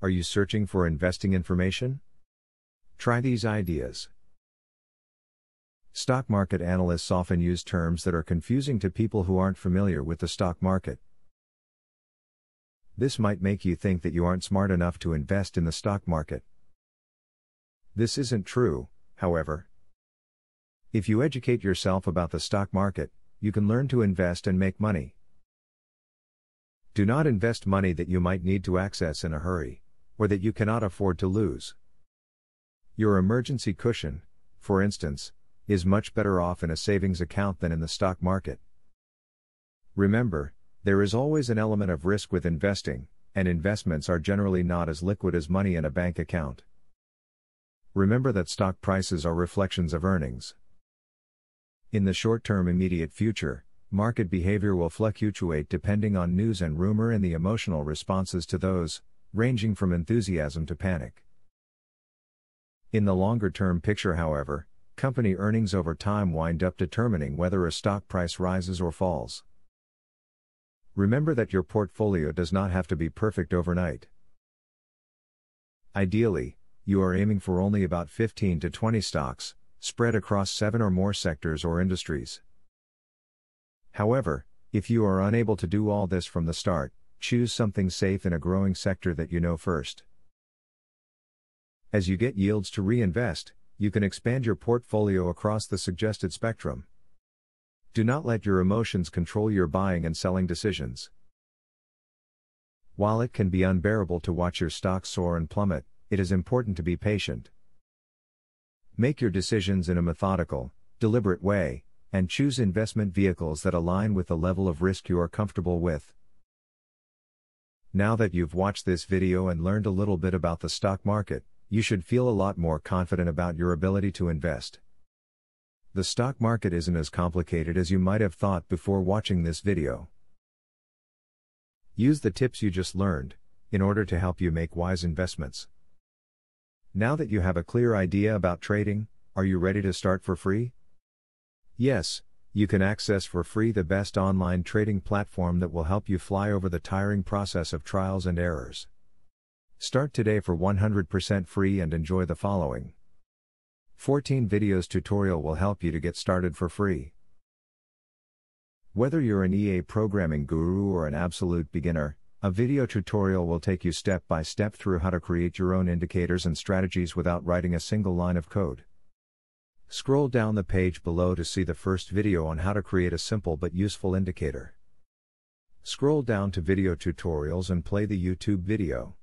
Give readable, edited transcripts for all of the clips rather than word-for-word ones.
Are you searching for investing information? Try these ideas. Stock market analysts often use terms that are confusing to people who aren't familiar with the stock market. This might make you think that you aren't smart enough to invest in the stock market. This isn't true, however. If you educate yourself about the stock market, you can learn to invest and make money. Do not invest money that you might need to access in a hurry, or that you cannot afford to lose. Your emergency cushion, for instance, is much better off in a savings account than in the stock market. Remember, there is always an element of risk with investing, and investments are generally not as liquid as money in a bank account. Remember that stock prices are reflections of earnings. In the short-term immediate future, market behavior will fluctuate depending on news and rumor and the emotional responses to those, ranging from enthusiasm to panic. In the longer-term picture, however, company earnings over time wind up determining whether a stock price rises or falls. Remember that your portfolio does not have to be perfect overnight. Ideally, you are aiming for only about 15 to 20 stocks, spread across 7 or more sectors or industries. However, if you are unable to do all this from the start, choose something safe in a growing sector that you know first. As you get yields to reinvest, you can expand your portfolio across the suggested spectrum. Do not let your emotions control your buying and selling decisions. While it can be unbearable to watch your stocks soar and plummet, it is important to be patient. Make your decisions in a methodical, deliberate way, and choose investment vehicles that align with the level of risk you are comfortable with. Now that you've watched this video and learned a little bit about the stock market, you should feel a lot more confident about your ability to invest. The stock market isn't as complicated as you might have thought before watching this video. Use the tips you just learned, in order to help you make wise investments. Now that you have a clear idea about trading, are you ready to start for free? Yes, you can access for free the best online trading platform that will help you fly over the tiring process of trials and errors. Start today for 100% free and enjoy the following 14 videos tutorial will help you to get started for free. Whether you're an EA programming guru or an absolute beginner, a video tutorial will take you step by step through how to create your own indicators and strategies without writing a single line of code. Scroll down the page below to see the first video on how to create a simple but useful indicator. Scroll down to video tutorials and play the YouTube video.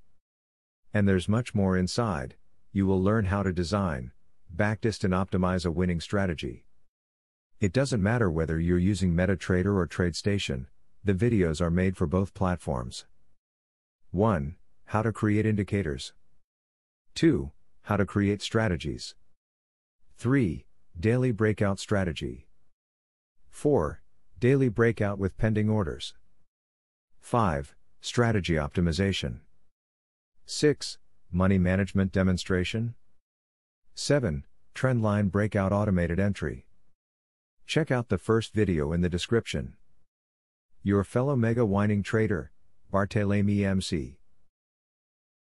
And there's much more inside. You will learn how to design, backtest and optimize a winning strategy. It doesn't matter whether you're using MetaTrader or TradeStation, the videos are made for both platforms. 1. How to create indicators. 2. How to create strategies. 3. Daily breakout strategy. 4. Daily breakout with pending orders. 5. Strategy optimization. 6. Money management demonstration. 7. Trendline breakout automated entry. Check out the first video in the description. Your fellow mega winning trader, Barthélemy MC.